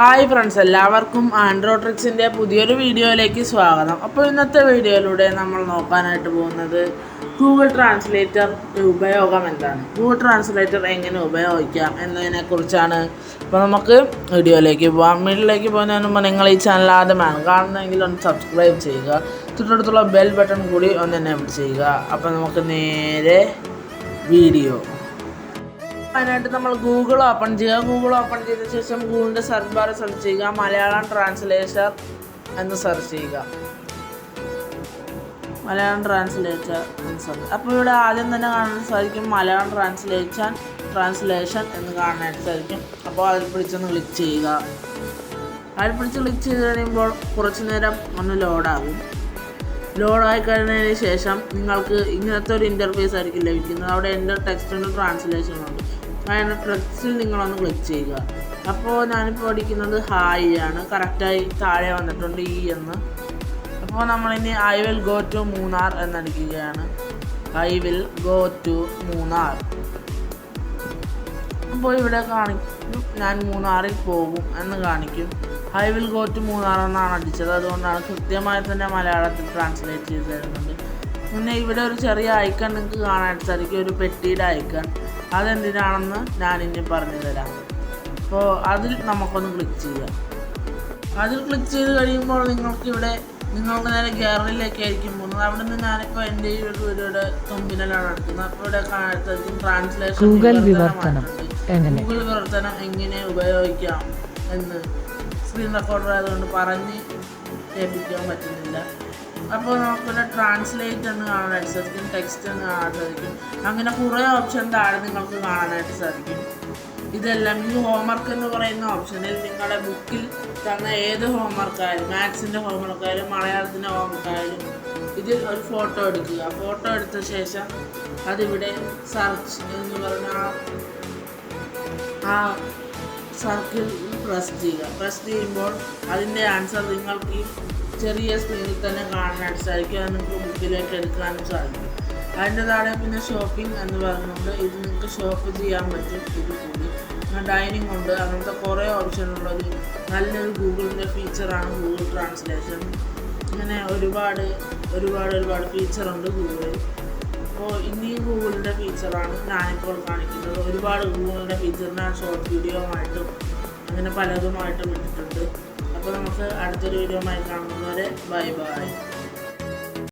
Hi friends, എല്ലാവർക്കും ആൻഡ്രോ ട്രിക്സിൻ്റെ പുതിയൊരു വീഡിയോയിലേക്ക് സ്വാഗതം. അപ്പോൾ ഇന്നത്തെ വീഡിയോയിലൂടെ നമ്മൾ നോക്കാനായിട്ട് പോകുന്നത് ഗൂഗിൾ ട്രാൻസ്ലേറ്റർ ഉപയോഗം എന്താണ്, ഗൂഗിൾ ട്രാൻസ്ലേറ്റർ എങ്ങനെ ഉപയോഗിക്കാം എന്നതിനെക്കുറിച്ചാണ്. അപ്പോൾ നമുക്ക് വീഡിയോയിലേക്ക് പോകാം. വീഡിയോയിലേക്ക് പോകുന്നതിന് മുമ്പ് നിങ്ങൾ ഈ ചാനൽ ആദ്യമാണ് കാണുന്നതെങ്കിൽ ഒന്ന് സബ്സ്ക്രൈബ് ചെയ്യുക, തൊട്ടടുത്തുള്ള ബെൽ ബട്ടൺ കൂടി ഒന്ന് എനേബിൾ ചെയ്യുക. അപ്പോൾ നമുക്ക് നേരെ വീഡിയോ. അതിനായിട്ട് നമ്മൾ ഗൂഗിൾ ഓപ്പൺ ചെയ്യുക. ഗൂഗിൾ ഓപ്പൺ ചെയ്ത ശേഷം ഗൂഗിളിൻ്റെ സെർച്ച് ബാർ സെർച്ച് ചെയ്യുക, മലയാളം ട്രാൻസ്ലേറ്റർ എന്ന് സെർച്ച് ചെയ്യുക. മലയാളം ട്രാൻസ്ലേറ്റർ എന്ന് സെർച്ച്. അപ്പോൾ ഇവിടെ ആദ്യം തന്നെ കാണാൻ സാധിക്കും മലയാളം ട്രാൻസ്ലേഷൻ എന്ന് കാണാനായിട്ട് സാധിക്കും. അപ്പോൾ അതിൽ പിടിച്ചൊന്ന് ക്ലിക്ക് ചെയ്യുക. അതിൽ പിടിച്ച് ക്ലിക്ക് ചെയ്ത് കഴിയുമ്പോൾ കുറച്ച് നേരം ഒന്ന് ലോഡാകും. ലോഡായി കഴിഞ്ഞതിന് ശേഷം നിങ്ങൾക്ക് ഇങ്ങനത്തെ ഒരു ഇൻ്റർഫേസ് ആയിരിക്കും ലഭിക്കുന്നത്. അവിടെ എൻ്റെ ടെക്സ്റ്റിൻ്റെ ട്രാൻസ്ലേഷൻ ഉണ്ട്. അതിൻ്റെ ടെക്സ്റ്റിൽ നിങ്ങളൊന്ന് ക്ലിക്ക് ചെയ്യുക. അപ്പോൾ ഞാനിപ്പോൾ പഠിക്കുന്നത് ഹായ് ആണ്, കറക്റ്റായി താഴെ വന്നിട്ടുണ്ട് ഈ എന്ന്. അപ്പോൾ നമ്മളിനി I will go to Munnar എന്നടിക്കുകയാണ്. I will go to Munnar. അപ്പോൾ ഇവിടെ കാണിക്കും ഞാൻ മൂന്നാറിൽ പോകും എന്ന് കാണിക്കും. I will go to Munnar എന്നാണ് അടിച്ചത്, അതുകൊണ്ടാണ് കൃത്യമായി തന്നെ മലയാളത്തിൽ ട്രാൻസ്ലേറ്റ് ചെയ്ത് തരുന്നുണ്ട്. പിന്നെ ഇവിടെ ഒരു ചെറിയ ഐക്കൺ നിങ്ങൾക്ക് കാണാനായിട്ട് സാധിക്കും, ഒരു പെട്ടിയുടെ ഐക്കൺ. അതെന്തിനാണെന്ന് ഞാനിനി പറഞ്ഞു തരാം. അപ്പോൾ അതിൽ നമുക്കൊന്ന് ക്ലിക്ക് ചെയ്യാം. അതിൽ ക്ലിക്ക് ചെയ്ത് കഴിയുമ്പോൾ നിങ്ങൾക്കിവിടെ നിങ്ങൾക്ക് നേരെ ഗാലറിയിലേക്ക് ആയിരിക്കും പോകുന്നത്. അവിടെ നിന്ന് ഞാനിപ്പോൾ എൻ്റെ ഈ ഒരു വീഡിയോയുടെ തുമ്പിലാണ് എടുക്കുന്നത്. അപ്പോൾ ഇവിടെ കാണാനായിട്ട് സാധിക്കും ട്രാൻസ്ലേഷൻ, ഗൂഗിൾ വിവർത്തനം എങ്ങനെ ഉപയോഗിക്കാം എന്ന്. സ്ക്രീൻ റെക്കോർഡർ ആയതുകൊണ്ട് പറഞ്ഞ് കേൾപ്പിക്കാൻ പറ്റുന്നില്ല. അപ്പോൾ നമുക്കിവിടെ ട്രാൻസ്ലേറ്റ് എന്ന് കാണാനായിട്ട് സാധിക്കും, ടെക്സ്റ്റ് എന്ന് കാണാനായിട്ട് സാധിക്കും. അങ്ങനെ കുറേ ഓപ്ഷൻ താഴെ നിങ്ങൾക്ക് കാണാനായിട്ട് സാധിക്കും. ഇതെല്ലാം ഈ ഹോംവർക്ക് എന്ന് പറയുന്ന ഓപ്ഷനിൽ നിങ്ങളുടെ ബുക്കിൽ തന്ന ഏത് ഹോംവർക്കായാലും, മാത്സിൻ്റെ ഹോംവർക്കായാലും മലയാളത്തിൻ്റെ ഹോംവർക്കായാലും ഇതിൽ ഒരു ഫോട്ടോ എടുക്കുക. ഫോട്ടോ എടുത്ത ശേഷം അതിവിടെ സെർച്ച് എന്ന് പറഞ്ഞ ആ സർക്കിൾ പ്രസ് ചെയ്യുക. പ്രസ് ചെയ്യുമ്പോൾ അതിൻ്റെ ആൻസർ നിങ്ങൾക്ക് ഈ ചെറിയ സ്ക്രീനിൽ തന്നെ കാണാനായിട്ട് സാധിക്കും. അത് നിങ്ങൾക്ക് ബുക്കിലേക്ക് എടുക്കാനും സാധിക്കും. അതിൻ്റെ താഴെ പിന്നെ ഷോപ്പിംഗ് എന്ന് പറയുന്നുണ്ട്. ഇത് നിങ്ങൾക്ക് ഷോപ്പ് ചെയ്യാൻ പറ്റും. ഇത് കൂടി ഡൈനിങ് ഉണ്ട്. അങ്ങനത്തെ കുറേ ഓപ്ഷനുള്ളൊരു നല്ലൊരു ഗൂഗിളിൻ്റെ ഫീച്ചറാണ് ഗൂഗിൾ ട്രാൻസ്ലേഷൻ. ഇങ്ങനെ ഒരുപാട് ഫീച്ചറുണ്ട് ഗൂഗിളിൽ. അപ്പോൾ ഇനിയും ഗൂഗിളിൻ്റെ ഫീച്ചറാണ് ഞാനിപ്പോൾ കാണിക്കുന്നത്. ഒരുപാട് ഗൂഗിളിൻ്റെ ഫീച്ചർ ഞാൻ ഷോർട്ട് വീഡിയോ ആയിട്ടും അങ്ങനെ പലതുമായിട്ടും ഇട്ടിട്ടുണ്ട്. അപ്പോൾ നമുക്ക് അടുത്തൊരു വീഡിയോ ആയി കാണുന്നവരെ ബൈ ബൈ.